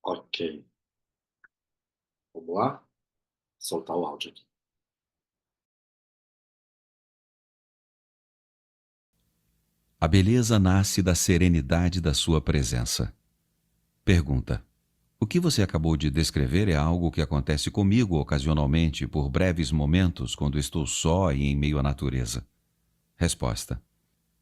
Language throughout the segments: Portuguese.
Ok, vamos lá? Soltar o áudio aqui. A beleza nasce da serenidade da sua presença. Pergunta: o que você acabou de descrever é algo que acontece comigo ocasionalmente por breves momentos quando estou só e em meio à natureza. Resposta: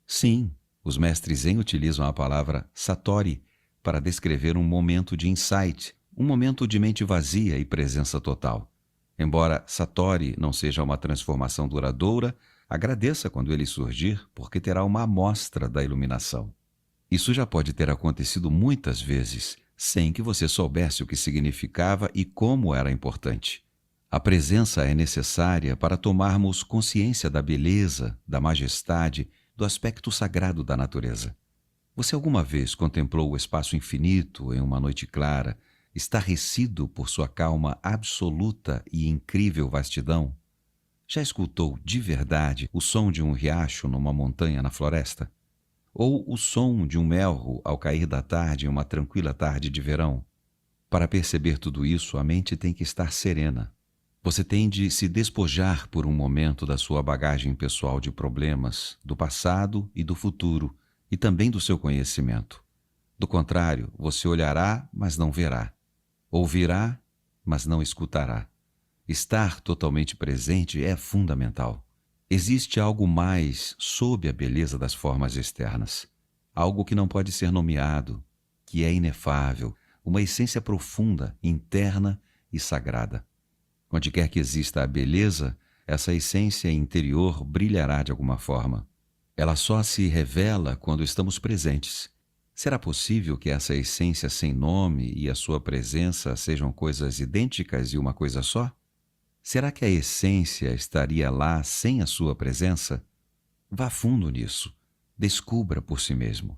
sim, os mestres Zen utilizam a palavra satori para descrever um momento de insight, um momento de mente vazia e presença total. Embora satori não seja uma transformação duradoura, agradeça quando ele surgir, porque terá uma amostra da iluminação. Isso já pode ter acontecido muitas vezes, sem que você soubesse o que significava e como era importante. A presença é necessária para tomarmos consciência da beleza, da majestade, do aspecto sagrado da natureza. Você alguma vez contemplou o espaço infinito em uma noite clara, estarrecido por sua calma absoluta e incrível vastidão? Já escutou de verdade o som de um riacho numa montanha na floresta? Ou o som de um melro ao cair da tarde em uma tranquila tarde de verão? Para perceber tudo isso, a mente tem que estar serena. Você tem de se despojar por um momento da sua bagagem pessoal de problemas, do passado e do futuro, e também do seu conhecimento. Do contrário, você olhará, mas não verá. Ouvirá, mas não escutará. Estar totalmente presente é fundamental. Existe algo mais sob a beleza das formas externas. Algo que não pode ser nomeado, que é inefável, uma essência profunda, interna e sagrada. Onde quer que exista a beleza, essa essência interior brilhará de alguma forma. Ela só se revela quando estamos presentes. Será possível que essa essência sem nome e a sua presença sejam coisas idênticas e uma coisa só? Será que a essência estaria lá sem a sua presença? Vá fundo nisso. Descubra por si mesmo.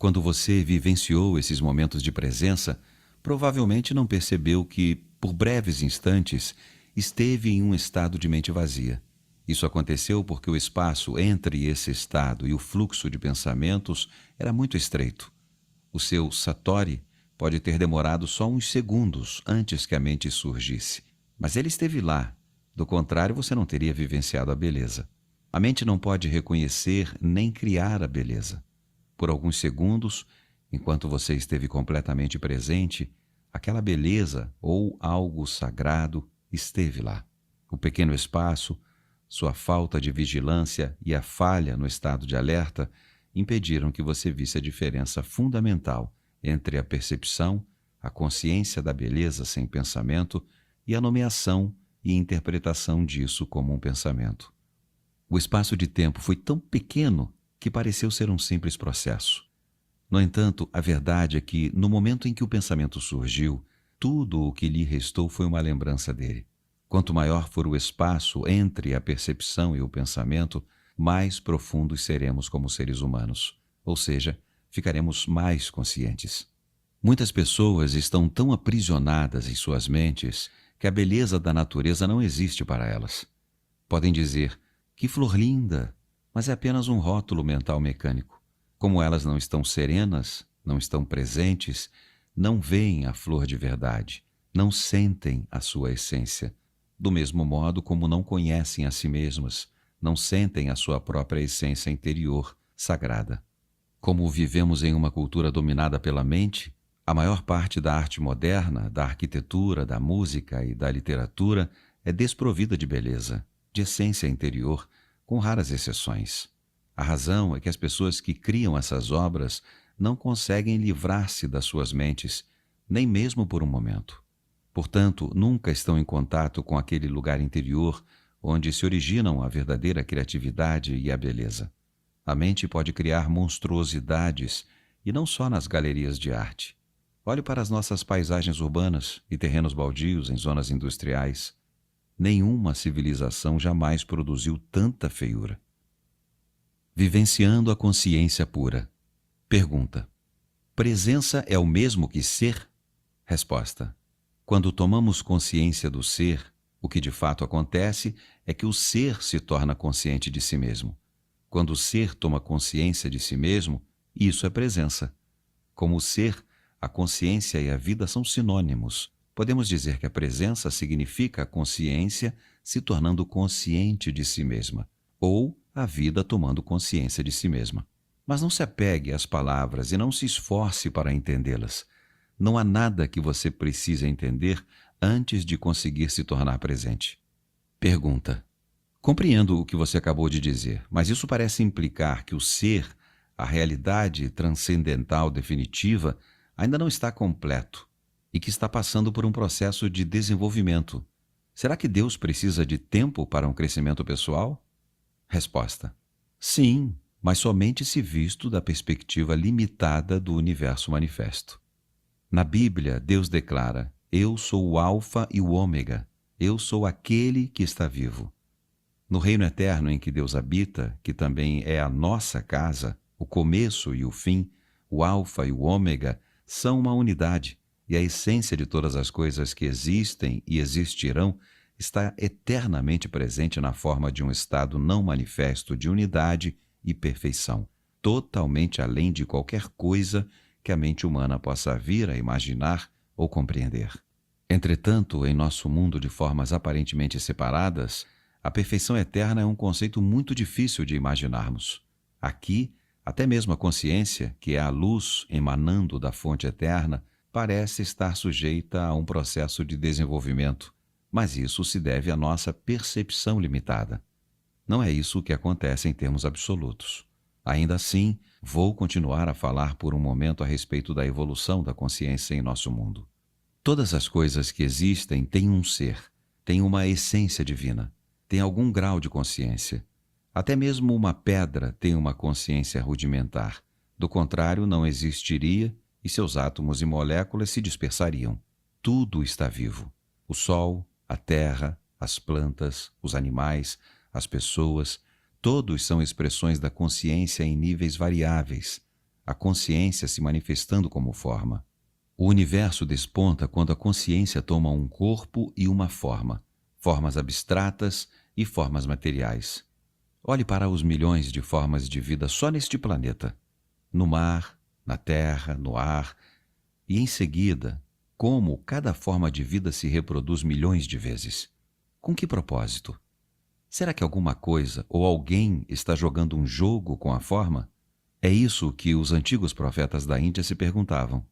Quando você vivenciou esses momentos de presença, provavelmente não percebeu que, por breves instantes, esteve em um estado de mente vazia. Isso aconteceu porque o espaço entre esse estado e o fluxo de pensamentos era muito estreito. O seu satori pode ter demorado só uns segundos antes que a mente surgisse, mas ele esteve lá. Do contrário, você não teria vivenciado a beleza. A mente não pode reconhecer nem criar a beleza. Por alguns segundos, enquanto você esteve completamente presente, aquela beleza ou algo sagrado esteve lá. O pequeno espaço, sua falta de vigilância e a falha no estado de alerta impediram que você visse a diferença fundamental entre a percepção, a consciência da beleza sem pensamento e a nomeação e interpretação disso como um pensamento. O espaço de tempo foi tão pequeno que pareceu ser um simples processo. No entanto, a verdade é que, no momento em que o pensamento surgiu, tudo o que lhe restou foi uma lembrança dele. Quanto maior for o espaço entre a percepção e o pensamento, mais profundos seremos como seres humanos, ou seja, ficaremos mais conscientes. Muitas pessoas estão tão aprisionadas em suas mentes que a beleza da natureza não existe para elas. Podem dizer: que flor linda, mas é apenas um rótulo mental mecânico. Como elas não estão serenas, não estão presentes, não veem a flor de verdade, não sentem a sua essência. Do mesmo modo como não conhecem a si mesmas, não sentem a sua própria essência interior, sagrada. Como vivemos em uma cultura dominada pela mente, a maior parte da arte moderna, da arquitetura, da música e da literatura é desprovida de beleza, de essência interior, com raras exceções. A razão é que as pessoas que criam essas obras não conseguem livrar-se das suas mentes, nem mesmo por um momento. Portanto, nunca estão em contato com aquele lugar interior onde se originam a verdadeira criatividade e a beleza. A mente pode criar monstruosidades, e não só nas galerias de arte. Olhe para as nossas paisagens urbanas e terrenos baldios em zonas industriais. Nenhuma civilização jamais produziu tanta feiura. Vivenciando a consciência pura. Pergunta: presença é o mesmo que ser? Resposta: quando tomamos consciência do ser, O que de fato acontece é que o ser se torna consciente de si mesmo. Quando o ser toma consciência de si mesmo, isso é presença. Como o ser, a consciência e a vida são sinônimos. Podemos dizer que a presença significa a consciência se tornando consciente de si mesma, ou a vida tomando consciência de si mesma. Mas não se apegue às palavras e não se esforce para entendê-las. Não há nada que você precise entender antes de conseguir se tornar presente. Pergunta: compreendo o que você acabou de dizer, mas isso parece implicar que o ser, a realidade transcendental definitiva, ainda não está completo e que está passando por um processo de desenvolvimento. Será que Deus precisa de tempo para um crescimento pessoal? Resposta: sim, mas somente se visto da perspectiva limitada do universo manifesto. Na Bíblia, Deus declara: eu sou o Alfa e o Ômega, eu sou aquele que está vivo. No reino eterno em que Deus habita, que também é a nossa casa, o começo e o fim, o Alfa e o Ômega, são uma unidade, e a essência de todas as coisas que existem e existirão está eternamente presente na forma de um estado não manifesto de unidade e perfeição, totalmente além de qualquer coisa que a mente humana possa vir a imaginar ou compreender. Entretanto, em nosso mundo de formas aparentemente separadas, a perfeição eterna é um conceito muito difícil de imaginarmos. Aqui, até mesmo a consciência, que é a luz emanando da fonte eterna, parece estar sujeita a um processo de desenvolvimento, mas isso se deve à nossa percepção limitada. Não é isso o que acontece em termos absolutos. Ainda assim, vou continuar a falar por um momento a respeito da evolução da consciência em nosso mundo. Todas as coisas que existem têm um ser, têm uma essência divina, têm algum grau de consciência. Até mesmo uma pedra tem uma consciência rudimentar. Do contrário, não existiria e seus átomos e moléculas se dispersariam. Tudo está vivo. O sol, a terra, as plantas, os animais, as pessoas, todos são expressões da consciência em níveis variáveis, a consciência se manifestando como forma. O universo desponta quando a consciência toma um corpo e uma forma, formas abstratas e formas materiais. Olhe para os milhões de formas de vida só neste planeta, no mar, na terra, no ar, e em seguida, como cada forma de vida se reproduz milhões de vezes. Com que propósito? Será que alguma coisa ou alguém está jogando um jogo com a forma? É isso que os antigos profetas da Índia se perguntavam.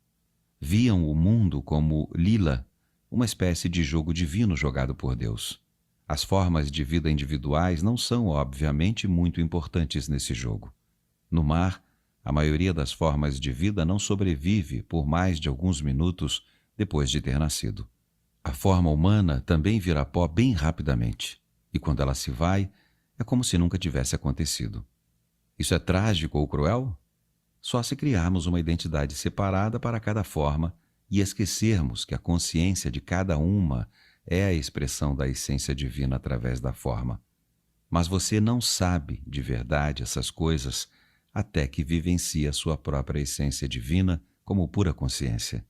Viam o mundo como lila, uma espécie de jogo divino jogado por Deus. As formas de vida individuais não são, obviamente, muito importantes nesse jogo. No mar, a maioria das formas de vida não sobrevive por mais de alguns minutos depois de ter nascido. A forma humana também vira pó bem rapidamente, e quando ela se vai, é como se nunca tivesse acontecido. Isso é trágico ou cruel? Só se criarmos uma identidade separada para cada forma e esquecermos que a consciência de cada uma é a expressão da essência divina através da forma. Mas você não sabe de verdade essas coisas até que vivencie a sua própria essência divina como pura consciência.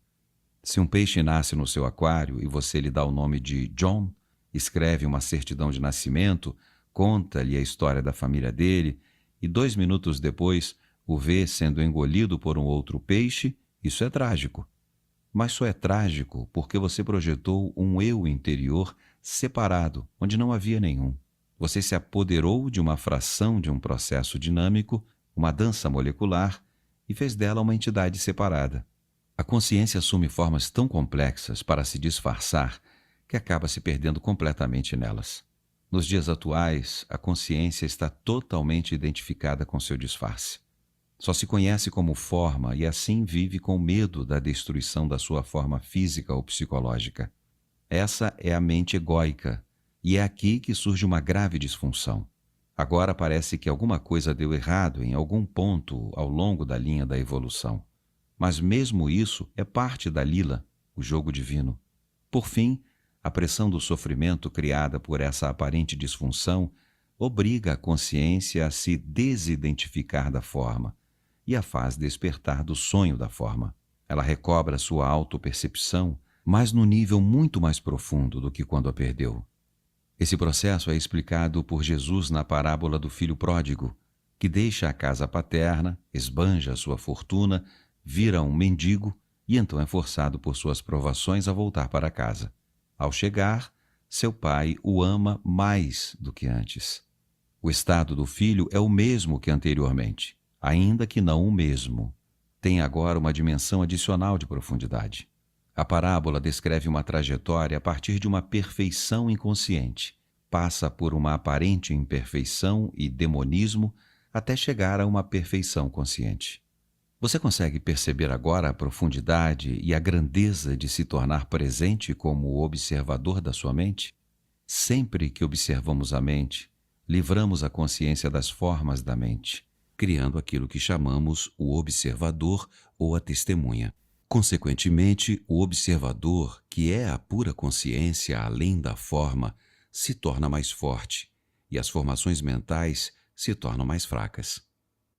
Se um peixe nasce no seu aquário e você lhe dá o nome de John, escreve uma certidão de nascimento, conta-lhe a história da família dele e 2 minutos depois o vê sendo engolido por um outro peixe, isso é trágico. Mas só é trágico porque você projetou um eu interior separado, onde não havia nenhum. Você se apoderou de uma fração de um processo dinâmico, uma dança molecular, e fez dela uma entidade separada. A consciência assume formas tão complexas para se disfarçar que acaba se perdendo completamente nelas. Nos dias atuais, a consciência está totalmente identificada com seu disfarce. Só se conhece como forma e assim vive com medo da destruição da sua forma física ou psicológica. Essa é a mente egóica, e é aqui que surge uma grave disfunção. Agora parece que alguma coisa deu errado em algum ponto ao longo da linha da evolução. Mas mesmo isso é parte da lila, o jogo divino. Por fim, a pressão do sofrimento criada por essa aparente disfunção obriga a consciência a se desidentificar da forma e a faz despertar do sonho da forma. Ela recobra sua autopercepção, mas num nível muito mais profundo do que quando a perdeu. Esse processo é explicado por Jesus na parábola do filho pródigo, que deixa a casa paterna, esbanja sua fortuna, vira um mendigo e então é forçado por suas provações a voltar para casa. Ao chegar, seu pai o ama mais do que antes. O estado do filho é o mesmo que anteriormente, ainda que não o mesmo. Tem agora uma dimensão adicional de profundidade. A parábola descreve uma trajetória a partir de uma perfeição inconsciente. Passa por uma aparente imperfeição e demonismo até chegar a uma perfeição consciente. Você consegue perceber agora a profundidade e a grandeza de se tornar presente como o observador da sua mente? Sempre que observamos a mente, livramos a consciência das formas da mente, criando aquilo que chamamos o observador ou a testemunha. Consequentemente, o observador, que é a pura consciência além da forma, se torna mais forte e as formações mentais se tornam mais fracas.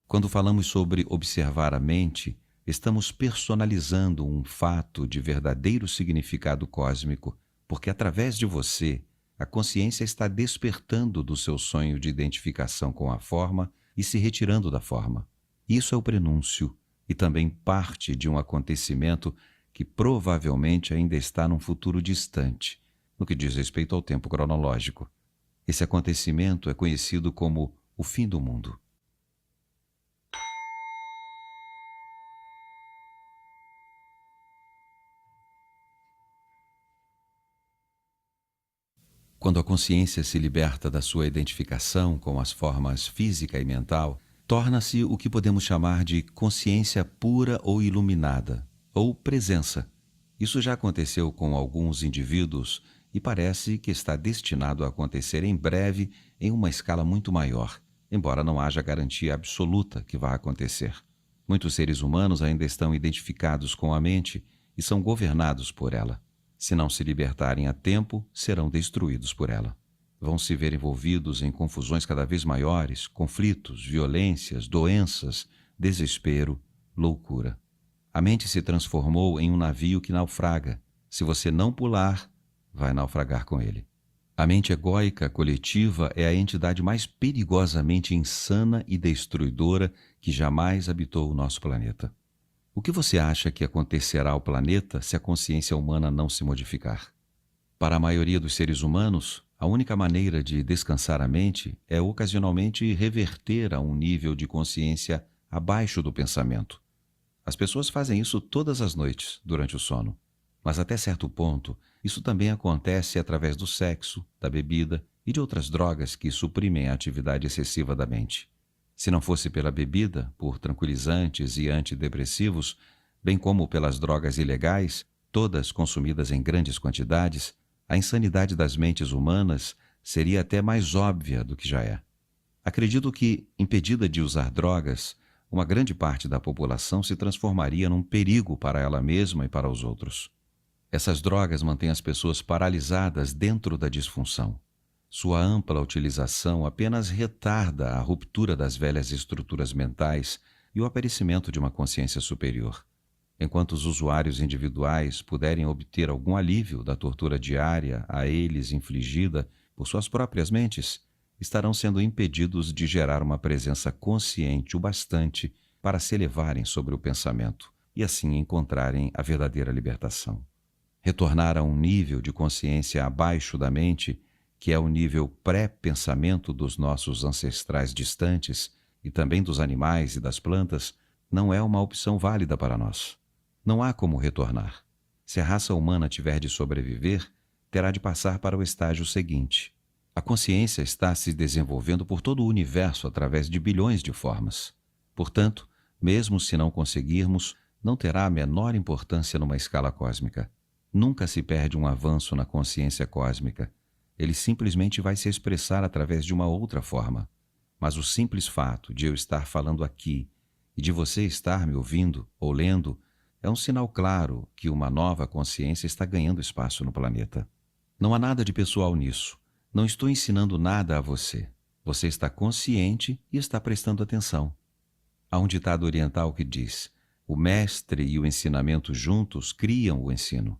Quando falamos sobre observar a mente, estamos personalizando um fato de verdadeiro significado cósmico, porque através de você, a consciência está despertando do seu sonho de identificação com a forma e se retirando da forma. Isso é o prenúncio e também parte de um acontecimento que provavelmente ainda está num futuro distante, no que diz respeito ao tempo cronológico. Esse acontecimento é conhecido como o fim do mundo. Quando a consciência se liberta da sua identificação com as formas física e mental, torna-se o que podemos chamar de consciência pura ou iluminada, ou presença. Isso já aconteceu com alguns indivíduos e parece que está destinado a acontecer em breve em uma escala muito maior, embora não haja garantia absoluta que vá acontecer. Muitos seres humanos ainda estão identificados com a mente e são governados por ela. Se não se libertarem a tempo, serão destruídos por ela. Vão se ver envolvidos em confusões cada vez maiores, conflitos, violências, doenças, desespero, loucura. A mente se transformou em um navio que naufraga. Se você não pular, vai naufragar com ele. A mente egóica coletiva é a entidade mais perigosamente insana e destruidora que jamais habitou o nosso planeta. O que você acha que acontecerá ao planeta se a consciência humana não se modificar? Para a maioria dos seres humanos, a única maneira de descansar a mente é ocasionalmente reverter a um nível de consciência abaixo do pensamento. As pessoas fazem isso todas as noites, durante o sono. Mas até certo ponto, isso também acontece através do sexo, da bebida e de outras drogas que suprimem a atividade excessiva da mente. Se não fosse pela bebida, por tranquilizantes e antidepressivos, bem como pelas drogas ilegais, todas consumidas em grandes quantidades, a insanidade das mentes humanas seria até mais óbvia do que já é. Acredito que, impedida de usar drogas, uma grande parte da população se transformaria num perigo para ela mesma e para os outros. Essas drogas mantêm as pessoas paralisadas dentro da disfunção. Sua ampla utilização apenas retarda a ruptura das velhas estruturas mentais e o aparecimento de uma consciência superior. Enquanto os usuários individuais puderem obter algum alívio da tortura diária a eles infligida por suas próprias mentes, estarão sendo impedidos de gerar uma presença consciente o bastante para se elevarem sobre o pensamento e assim encontrarem a verdadeira libertação. Retornar a um nível de consciência abaixo da mente, que é o nível pré-pensamento dos nossos ancestrais distantes e também dos animais e das plantas, não é uma opção válida para nós. Não há como retornar. Se a raça humana tiver de sobreviver, terá de passar para o estágio seguinte. A consciência está se desenvolvendo por todo o universo através de bilhões de formas. Portanto, mesmo se não conseguirmos, não terá a menor importância numa escala cósmica. Nunca se perde um avanço na consciência cósmica. Ele simplesmente vai se expressar através de uma outra forma. Mas o simples fato de eu estar falando aqui e de você estar me ouvindo ou lendo é um sinal claro que uma nova consciência está ganhando espaço no planeta. Não há nada de pessoal nisso. Não estou ensinando nada a você. Você está consciente e está prestando atenção. Há um ditado oriental que diz: o mestre e o ensinamento juntos criam o ensino.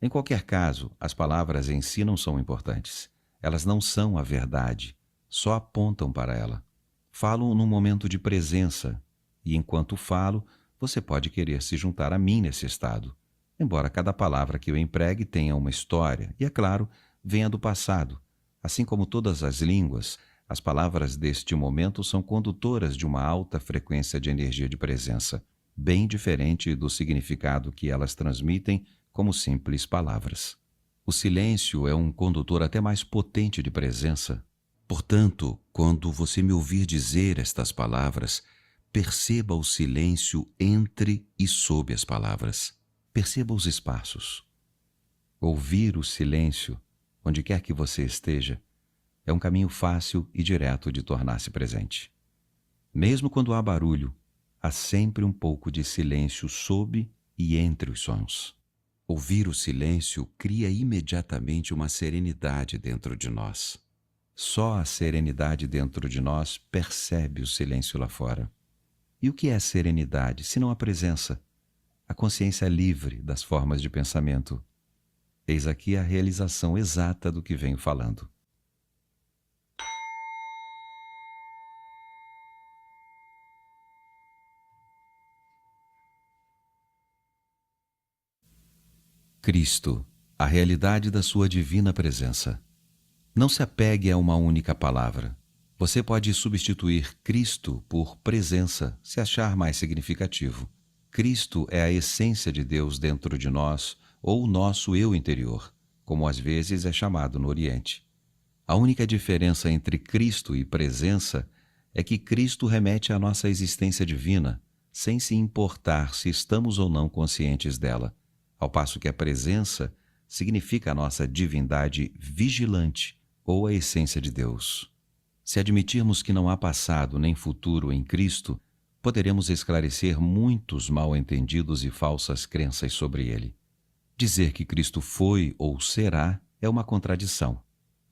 Em qualquer caso, as palavras em si não são importantes. Elas não são a verdade, só apontam para ela. Falo num momento de presença, e enquanto falo, você pode querer se juntar a mim nesse estado, embora cada palavra que eu empregue tenha uma história e, é claro, venha do passado. Assim como todas as línguas, as palavras deste momento são condutoras de uma alta frequência de energia de presença, bem diferente do significado que elas transmitem como simples palavras. O silêncio é um condutor até mais potente de presença. Portanto, quando você me ouvir dizer estas palavras, perceba o silêncio entre e sob as palavras. Perceba os espaços. Ouvir o silêncio, onde quer que você esteja, é um caminho fácil e direto de tornar-se presente. Mesmo quando há barulho, há sempre um pouco de silêncio sob e entre os sons. Ouvir o silêncio cria imediatamente uma serenidade dentro de nós. Só a serenidade dentro de nós percebe o silêncio lá fora. E o que é serenidade, se não a presença? A consciência livre das formas de pensamento. Eis aqui a realização exata do que venho falando. Cristo, a realidade da sua divina presença. Não se apegue a uma única palavra. Você pode substituir Cristo por presença, se achar mais significativo. Cristo é a essência de Deus dentro de nós, ou o nosso eu interior, como às vezes é chamado no Oriente. A única diferença entre Cristo e presença é que Cristo remete à nossa existência divina, sem se importar se estamos ou não conscientes dela, ao passo que a presença significa a nossa divindade vigilante, ou a essência de Deus. Se admitirmos que não há passado nem futuro em Cristo, poderemos esclarecer muitos mal-entendidos e falsas crenças sobre ele. Dizer que Cristo foi ou será é uma contradição.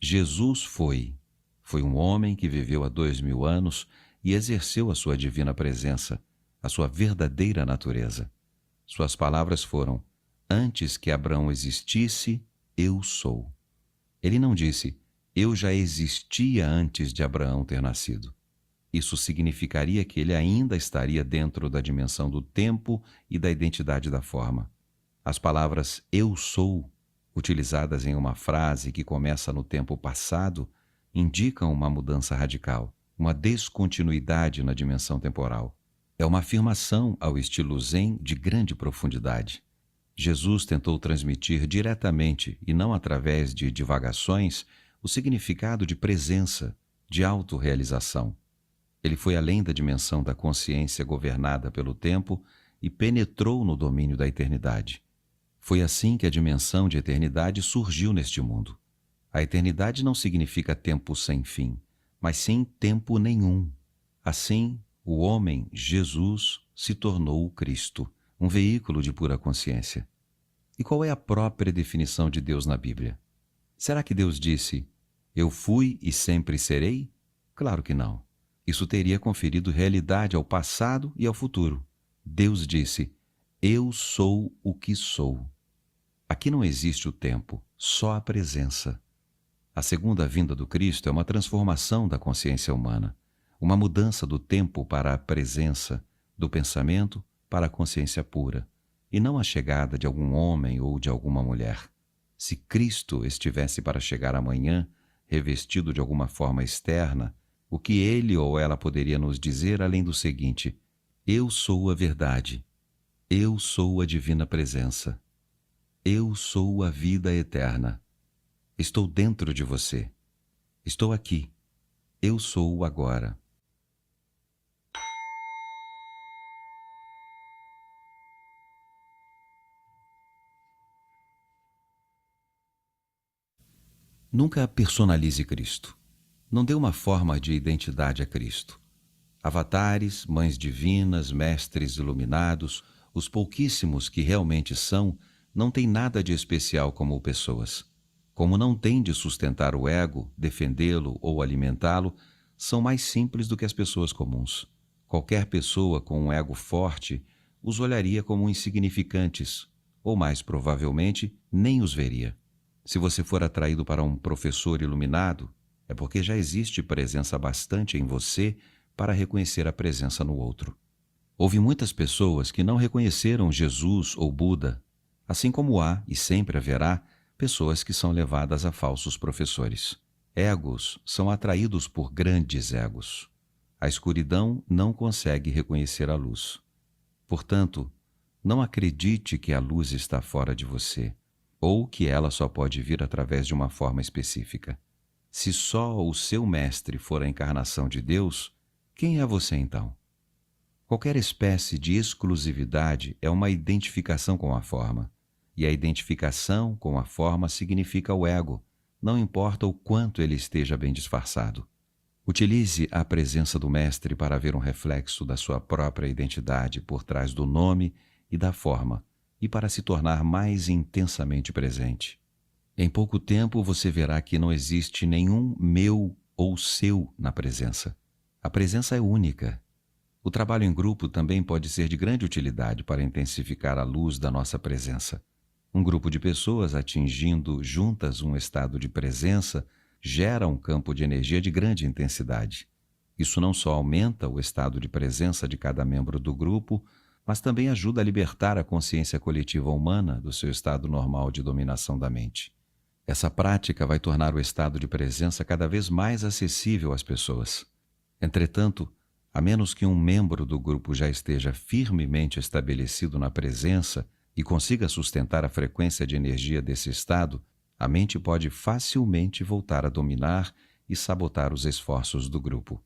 Jesus foi. Foi um homem que viveu há 2000 anos e exerceu a sua divina presença, a sua verdadeira natureza. Suas palavras foram: antes que Abraão existisse, eu sou. Ele não disse: eu já existia antes de Abraão ter nascido. Isso significaria que ele ainda estaria dentro da dimensão do tempo e da identidade da forma. As palavras eu sou, utilizadas em uma frase que começa no tempo passado, indicam uma mudança radical, uma descontinuidade na dimensão temporal. É uma afirmação ao estilo Zen de grande profundidade. Jesus tentou transmitir diretamente e não através de divagações o significado de presença, de autorrealização. Ele foi além da dimensão da consciência governada pelo tempo e penetrou no domínio da eternidade. Foi assim que a dimensão de eternidade surgiu neste mundo. A eternidade não significa tempo sem fim, mas sim tempo nenhum. Assim, o homem, Jesus, se tornou o Cristo, um veículo de pura consciência. E qual é a própria definição de Deus na Bíblia? Será que Deus disse: eu fui e sempre serei? Claro que não. Isso teria conferido realidade ao passado e ao futuro. Deus disse: eu sou o que sou. Aqui não existe o tempo, só a presença. A segunda vinda do Cristo é uma transformação da consciência humana, uma mudança do tempo para a presença, do pensamento para a consciência pura, e não a chegada de algum homem ou de alguma mulher. Se Cristo estivesse para chegar amanhã, revestido de alguma forma externa, o que ele ou ela poderia nos dizer além do seguinte: eu sou a verdade, eu sou a divina presença, eu sou a vida eterna, estou dentro de você, estou aqui, eu sou o agora. Nunca personalize Cristo. Não dê uma forma de identidade a Cristo. Avatares, mães divinas, mestres iluminados, os pouquíssimos que realmente são, não têm nada de especial como pessoas. Como não têm de sustentar o ego, defendê-lo ou alimentá-lo, são mais simples do que as pessoas comuns. Qualquer pessoa com um ego forte os olharia como insignificantes, ou mais provavelmente nem os veria. Se você for atraído para um professor iluminado, é porque já existe presença bastante em você para reconhecer a presença no outro. Houve muitas pessoas que não reconheceram Jesus ou Buda, assim como há e sempre haverá pessoas que são levadas a falsos professores. Egos são atraídos por grandes egos. A escuridão não consegue reconhecer a luz. Portanto, não acredite que a luz está fora de você, ou que ela só pode vir através de uma forma específica. Se só o seu mestre for a encarnação de Deus, quem é você então? Qualquer espécie de exclusividade é uma identificação com a forma, e a identificação com a forma significa o ego, não importa o quanto ele esteja bem disfarçado. Utilize a presença do mestre para ver um reflexo da sua própria identidade por trás do nome e da forma, e para se tornar mais intensamente presente. Em pouco tempo você verá que não existe nenhum meu ou seu na presença. A presença é única. O trabalho em grupo também pode ser de grande utilidade para intensificar a luz da nossa presença. Um grupo de pessoas atingindo juntas um estado de presença gera um campo de energia de grande intensidade. Isso não só aumenta o estado de presença de cada membro do grupo, mas também ajuda a libertar a consciência coletiva humana do seu estado normal de dominação da mente. Essa prática vai tornar o estado de presença cada vez mais acessível às pessoas. Entretanto, a menos que um membro do grupo já esteja firmemente estabelecido na presença e consiga sustentar a frequência de energia desse estado, a mente pode facilmente voltar a dominar e sabotar os esforços do grupo.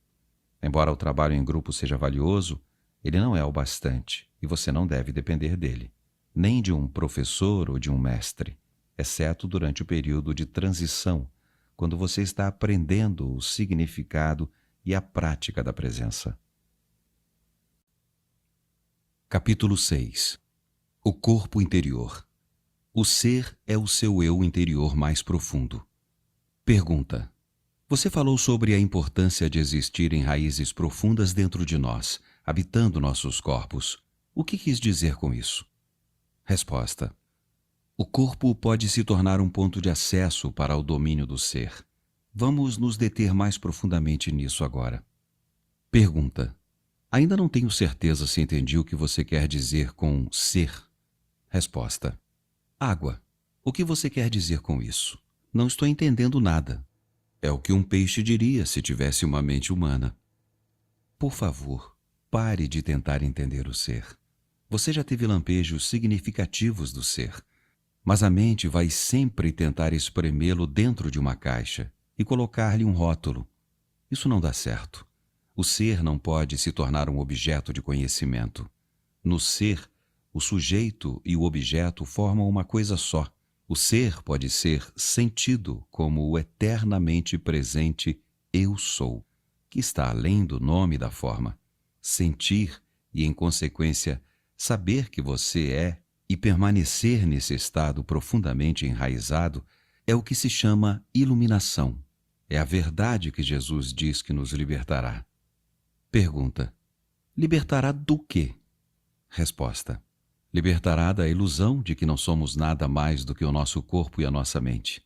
Embora o trabalho em grupo seja valioso, ele não é o bastante e você não deve depender dele, nem de um professor ou de um mestre, exceto durante o período de transição, quando você está aprendendo o significado e a prática da presença. Capítulo 6. O corpo interior. O ser é o seu eu interior mais profundo. Pergunta: você falou sobre a importância de existirem raízes profundas dentro de nós, habitando nossos corpos. O que quis dizer com isso? Resposta: o corpo pode se tornar um ponto de acesso para o domínio do ser. Vamos nos deter mais profundamente nisso agora. Pergunta: ainda não tenho certeza se entendi o que você quer dizer com ser. Resposta: água. O que você quer dizer com isso? Não estou entendendo nada. É o que um peixe diria se tivesse uma mente humana. Por favor, pare de tentar entender o ser. Você já teve lampejos significativos do ser, mas a mente vai sempre tentar espremê-lo dentro de uma caixa e colocar-lhe um rótulo. Isso não dá certo. O ser não pode se tornar um objeto de conhecimento. No ser, o sujeito e o objeto formam uma coisa só. O ser pode ser sentido como o eternamente presente Eu Sou, que está além do nome da forma. Sentir e, em consequência, saber que você é e permanecer nesse estado profundamente enraizado é o que se chama iluminação. É a verdade que Jesus diz que nos libertará. Pergunta: libertará do quê? Resposta: libertará da ilusão de que não somos nada mais do que o nosso corpo e a nossa mente.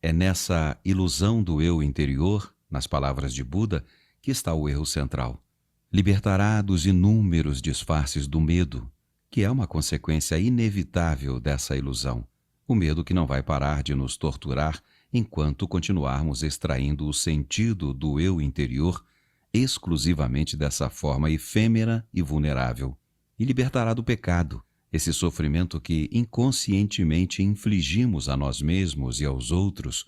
É nessa ilusão do eu interior, nas palavras de Buda, que está o erro central. Libertará dos inúmeros disfarces do medo, que é uma consequência inevitável dessa ilusão. O medo que não vai parar de nos torturar enquanto continuarmos extraindo o sentido do eu interior exclusivamente dessa forma efêmera e vulnerável. E libertará do pecado, esse sofrimento que inconscientemente infligimos a nós mesmos e aos outros,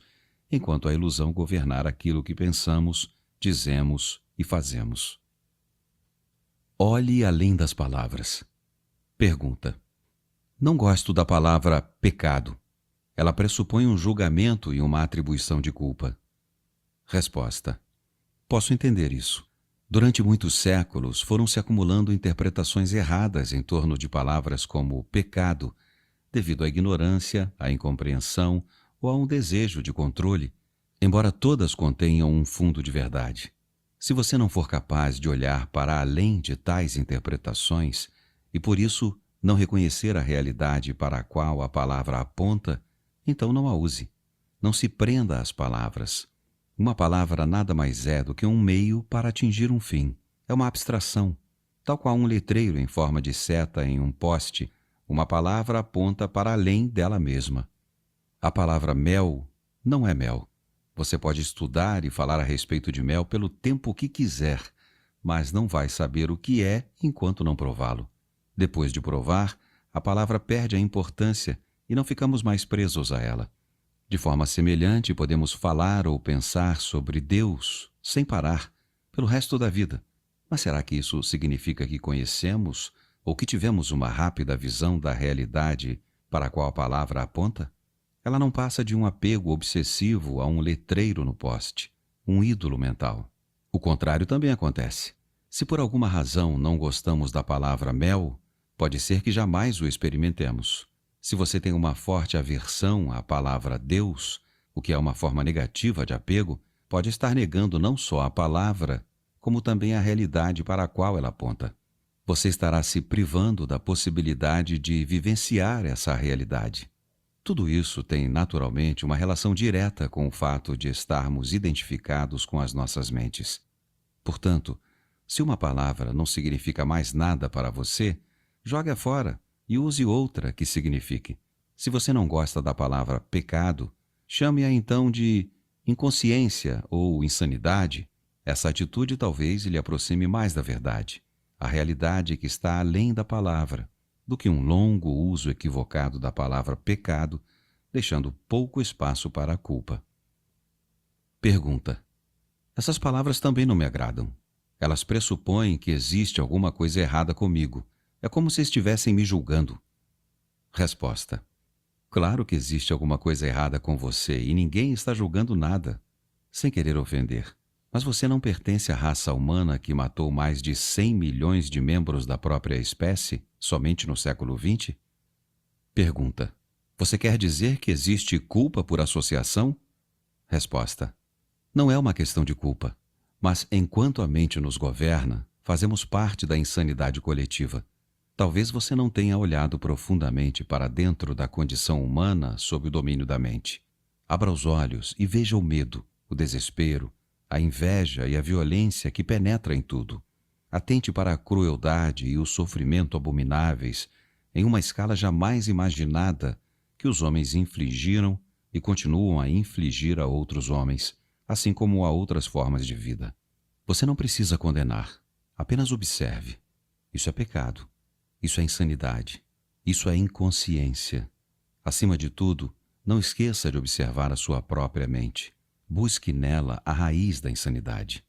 enquanto a ilusão governar aquilo que pensamos, dizemos e fazemos. Olhe além das palavras. Pergunta: não gosto da palavra pecado. Ela pressupõe um julgamento e uma atribuição de culpa. Resposta: posso entender isso. Durante muitos séculos foram se acumulando interpretações erradas em torno de palavras como pecado, devido à ignorância, à incompreensão ou a um desejo de controle, embora todas contenham um fundo de verdade. Se você não for capaz de olhar para além de tais interpretações e por isso não reconhecer a realidade para a qual a palavra aponta, então não a use. Não se prenda às palavras. Uma palavra nada mais é do que um meio para atingir um fim. É uma abstração. Tal qual um letreiro em forma de seta em um poste, uma palavra aponta para além dela mesma. A palavra mel não é mel. Você pode estudar e falar a respeito de mel pelo tempo que quiser, mas não vai saber o que é enquanto não prová-lo. Depois de provar, a palavra perde a importância e não ficamos mais presos a ela. De forma semelhante, podemos falar ou pensar sobre Deus sem parar, pelo resto da vida. Mas será que isso significa que conhecemos ou que tivemos uma rápida visão da realidade para a qual a palavra aponta? Ela não passa de um apego obsessivo a um letreiro no poste, um ídolo mental. O contrário também acontece. Se por alguma razão não gostamos da palavra mel, pode ser que jamais o experimentemos. Se você tem uma forte aversão à palavra Deus, o que é uma forma negativa de apego, pode estar negando não só a palavra, como também a realidade para a qual ela aponta. Você estará se privando da possibilidade de vivenciar essa realidade. Tudo isso tem, naturalmente, uma relação direta com o fato de estarmos identificados com as nossas mentes. Portanto, se uma palavra não significa mais nada para você, jogue-a fora e use outra que signifique. Se você não gosta da palavra pecado, chame-a então de inconsciência ou insanidade. Essa atitude talvez lhe aproxime mais da verdade, a realidade que está além da palavra, do que um longo uso equivocado da palavra pecado, deixando pouco espaço para a culpa. Pergunta: essas palavras também não me agradam. Elas pressupõem que existe alguma coisa errada comigo. É como se estivessem me julgando. Resposta: claro que existe alguma coisa errada com você e ninguém está julgando nada. Sem querer ofender, mas você não pertence à raça humana que matou mais de 100 milhões de membros da própria espécie somente no século XX? Pergunta: você quer dizer que existe culpa por associação? Resposta: não é uma questão de culpa, mas enquanto a mente nos governa, fazemos parte da insanidade coletiva. Talvez você não tenha olhado profundamente para dentro da condição humana sob o domínio da mente. Abra os olhos e veja o medo, o desespero, a inveja e a violência que penetra em tudo. Atente para a crueldade e o sofrimento abomináveis em uma escala jamais imaginada que os homens infligiram e continuam a infligir a outros homens, assim como a outras formas de vida. Você não precisa condenar, apenas observe. Isso é pecado. Isso é insanidade. Isso é inconsciência. Acima de tudo, não esqueça de observar a sua própria mente. Busque nela a raiz da insanidade.